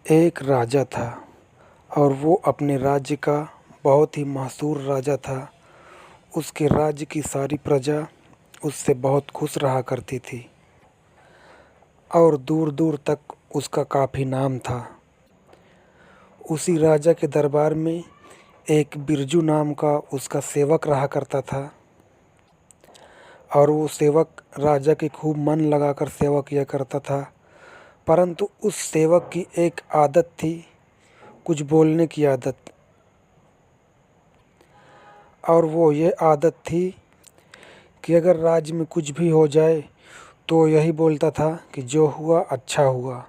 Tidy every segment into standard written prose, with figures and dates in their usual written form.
एक राजा था और वो अपने राज्य का बहुत ही मशहूर राजा था। उसके राज्य की सारी प्रजा उससे बहुत खुश रहा करती थी और दूर दूर तक उसका काफ़ी नाम था। उसी राजा के दरबार में एक बिरजू नाम का उसका सेवक रहा करता था और वो सेवक राजा के खूब मन लगाकर सेवा किया करता था। परंतु उस सेवक की एक आदत थी, कुछ बोलने की आदत। और वो ये आदत थी कि अगर राज्य में कुछ भी हो जाए तो यही बोलता था कि जो हुआ अच्छा हुआ।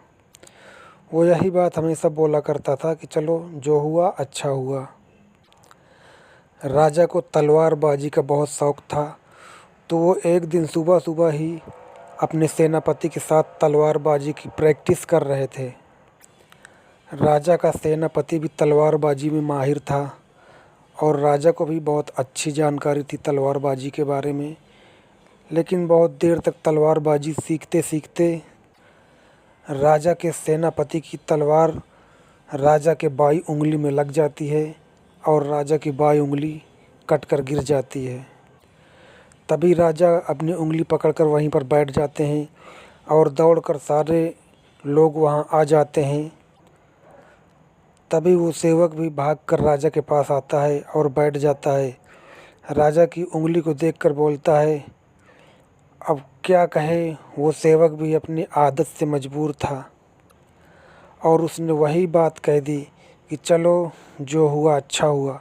वो यही बात हमेशा बोला करता था कि चलो जो हुआ अच्छा हुआ। राजा को तलवारबाजी का बहुत शौक़ था, तो वो एक दिन सुबह सुबह ही अपने सेनापति के साथ तलवारबाजी की प्रैक्टिस कर रहे थे। राजा का सेनापति भी तलवारबाजी में माहिर था और राजा को भी बहुत अच्छी जानकारी थी तलवारबाजी के बारे में। लेकिन बहुत देर तक तलवारबाजी सीखते सीखते राजा के सेनापति की तलवार राजा के बाईं उंगली में लग जाती है और राजा की बाईं उंगली कट कर गिर जाती है। तभी राजा अपनी उंगली पकड़कर वहीं पर बैठ जाते हैं और दौड़कर सारे लोग वहां आ जाते हैं। तभी वो सेवक भी भागकर राजा के पास आता है और बैठ जाता है। राजा की उंगली को देखकर बोलता है, अब क्या कहे। वो सेवक भी अपनी आदत से मजबूर था और उसने वही बात कह दी कि चलो जो हुआ अच्छा हुआ।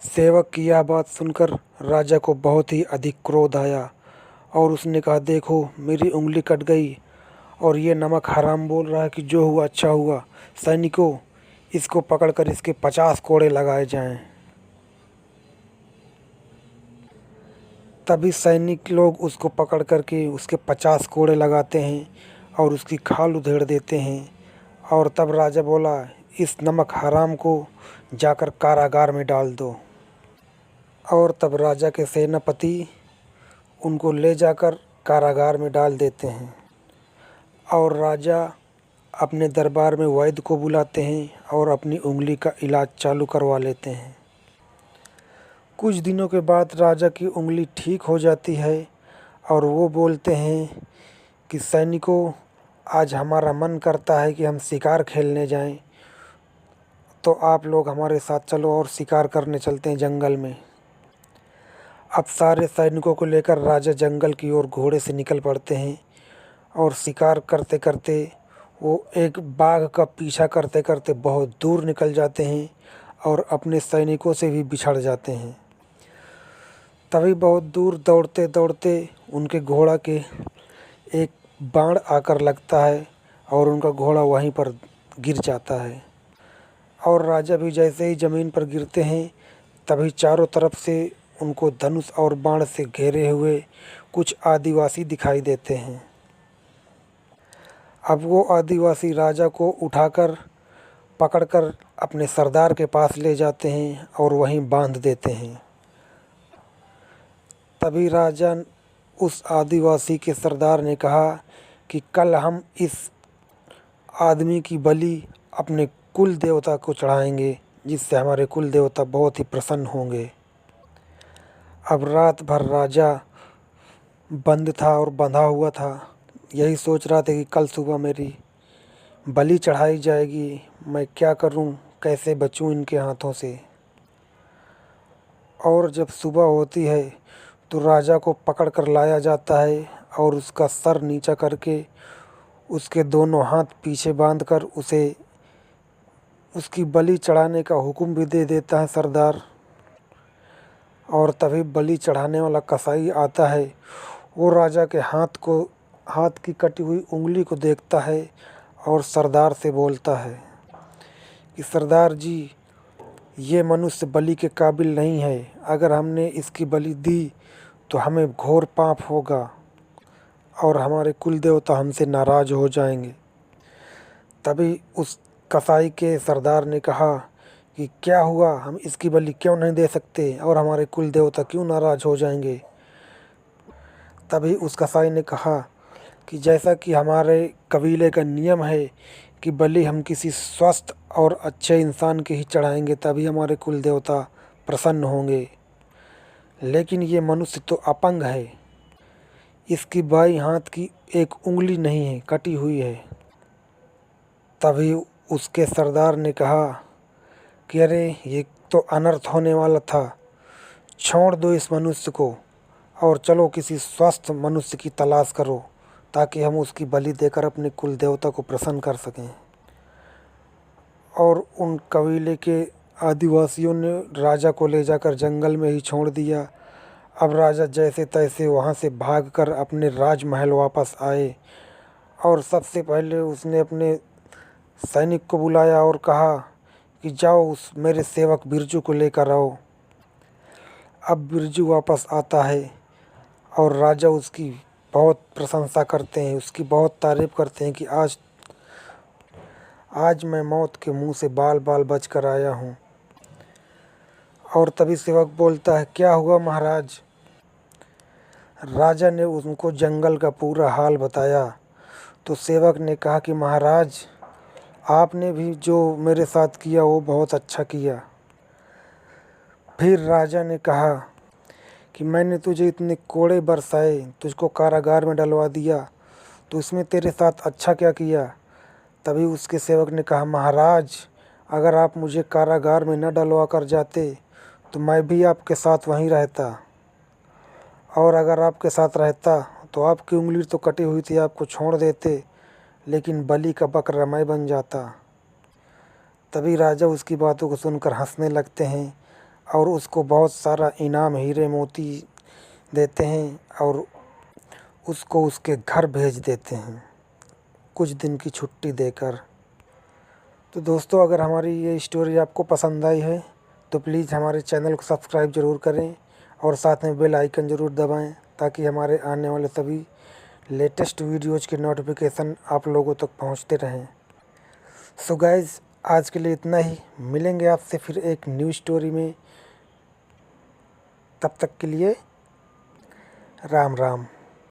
सेवक की यह बात सुनकर राजा को बहुत ही अधिक क्रोध आया और उसने कहा, देखो मेरी उंगली कट गई और ये नमक हराम बोल रहा है कि जो हुआ अच्छा हुआ। सैनिकों, इसको पकड़कर इसके 50 कोड़े लगाए जाएं। तभी सैनिक लोग उसको पकड़ करके उसके 50 कोड़े लगाते हैं और उसकी खाल उधेड़ देते हैं। और तब राजा बोला, इस नमक हराम को जाकर कारागार में डाल दो। और तब राजा के सेनापति उनको ले जाकर कारागार में डाल देते हैं और राजा अपने दरबार में वैद्य को बुलाते हैं और अपनी उंगली का इलाज चालू करवा लेते हैं। कुछ दिनों के बाद राजा की उंगली ठीक हो जाती है और वो बोलते हैं कि सैनिकों, आज हमारा मन करता है कि हम शिकार खेलने जाएं, तो आप लोग हमारे साथ चलो और शिकार करने चलते हैं जंगल में। अब सारे सैनिकों को लेकर राजा जंगल की ओर घोड़े से निकल पड़ते हैं और शिकार करते करते वो एक बाघ का पीछा करते करते बहुत दूर निकल जाते हैं और अपने सैनिकों से भी बिछड़ जाते हैं। तभी बहुत दूर दौड़ते दौड़ते उनके घोड़ा के एक बाण आकर लगता है और उनका घोड़ा वहीं पर गिर जाता है। और राजा भी जैसे ही ज़मीन पर गिरते हैं तभी चारों तरफ से उनको धनुष और बाण से घेरे हुए कुछ आदिवासी दिखाई देते हैं। अब वो आदिवासी राजा को उठाकर पकड़कर अपने सरदार के पास ले जाते हैं और वहीं बांध देते हैं। तभी राजा उस आदिवासी के सरदार ने कहा कि कल हम इस आदमी की बलि अपने कुल देवता को चढ़ाएंगे, जिससे हमारे कुल देवता बहुत ही प्रसन्न होंगे। अब रात भर राजा बंद था और बंधा हुआ था, यही सोच रहा था कि कल सुबह मेरी बलि चढ़ाई जाएगी, मैं क्या करूं, कैसे बचूं इनके हाथों से। और जब सुबह होती है तो राजा को पकड़ कर लाया जाता है और उसका सर नीचा करके उसके दोनों हाथ पीछे बांधकर उसे उसकी बलि चढ़ाने का हुक्म भी दे देता है सरदार। और तभी बलि चढ़ाने वाला कसाई आता है। वो राजा के हाथ की कटी हुई उंगली को देखता है और सरदार से बोलता है कि सरदार जी, ये मनुष्य बलि के काबिल नहीं है। अगर हमने इसकी बलि दी तो हमें घोर पाप होगा और हमारे कुल देवता हमसे नाराज़ हो जाएंगे। तभी उस कसाई के सरदार ने कहा कि क्या हुआ, हम इसकी बलि क्यों नहीं दे सकते और हमारे कुल देवता क्यों नाराज़ हो जाएंगे। तभी उस कसाई ने कहा कि जैसा कि हमारे कबीले का नियम है कि बलि हम किसी स्वस्थ और अच्छे इंसान के ही चढ़ाएंगे, तभी हमारे कुल देवता प्रसन्न होंगे। लेकिन ये मनुष्य तो अपंग है, इसकी बाईं हाथ की एक उंगली नहीं है, कटी हुई है। तभी उसके सरदार ने कहा कि अरे ये तो अनर्थ होने वाला था, छोड़ दो इस मनुष्य को और चलो किसी स्वस्थ मनुष्य की तलाश करो, ताकि हम उसकी बलि देकर अपने कुल देवता को प्रसन्न कर सकें। और उन कबीले के आदिवासियों ने राजा को ले जाकर जंगल में ही छोड़ दिया। अब राजा जैसे तैसे वहाँ से भागकर अपने राजमहल वापस आए और सबसे पहले उसने अपने सैनिक को बुलाया और कहा कि जाओ उस मेरे सेवक बिरजू को लेकर आओ। अब बिरजू वापस आता है और राजा उसकी बहुत प्रशंसा करते हैं, उसकी बहुत तारीफ़ करते हैं कि आज मैं मौत के मुंह से बाल बाल बच कर आया हूँ। और तभी सेवक बोलता है, क्या हुआ महाराज? राजा ने उनको जंगल का पूरा हाल बताया। तो सेवक ने कहा कि महाराज, आपने भी जो मेरे साथ किया वो बहुत अच्छा किया। फिर राजा ने कहा कि मैंने तुझे इतने कोड़े बरसाए, तुझको कारागार में डलवा दिया, तो इसमें तेरे साथ अच्छा क्या किया? तभी उसके सेवक ने कहा, महाराज अगर आप मुझे कारागार में न डलवा कर जाते तो मैं भी आपके साथ वहीं रहता, और अगर आपके साथ रहता तो आपकी उंगली तो कटी हुई थी, आपको छोड़ देते, लेकिन बलि का बकरा मैं बन जाता। तभी राजा उसकी बातों को सुनकर हंसने लगते हैं और उसको बहुत सारा इनाम हीरे मोती देते हैं और उसको उसके घर भेज देते हैं कुछ दिन की छुट्टी देकर। तो दोस्तों, अगर हमारी ये स्टोरी आपको पसंद आई है तो प्लीज़ हमारे चैनल को सब्सक्राइब ज़रूर करें और साथ में बेल आइकन ज़रूर दबाएं, ताकि हमारे आने वाले सभी लेटेस्ट वीडियोज़ के नोटिफिकेशन आप लोगों तक पहुंचते रहें। सो गाइज़, आज के लिए इतना ही। मिलेंगे आपसे फिर एक न्यू स्टोरी में। तब तक के लिए राम राम।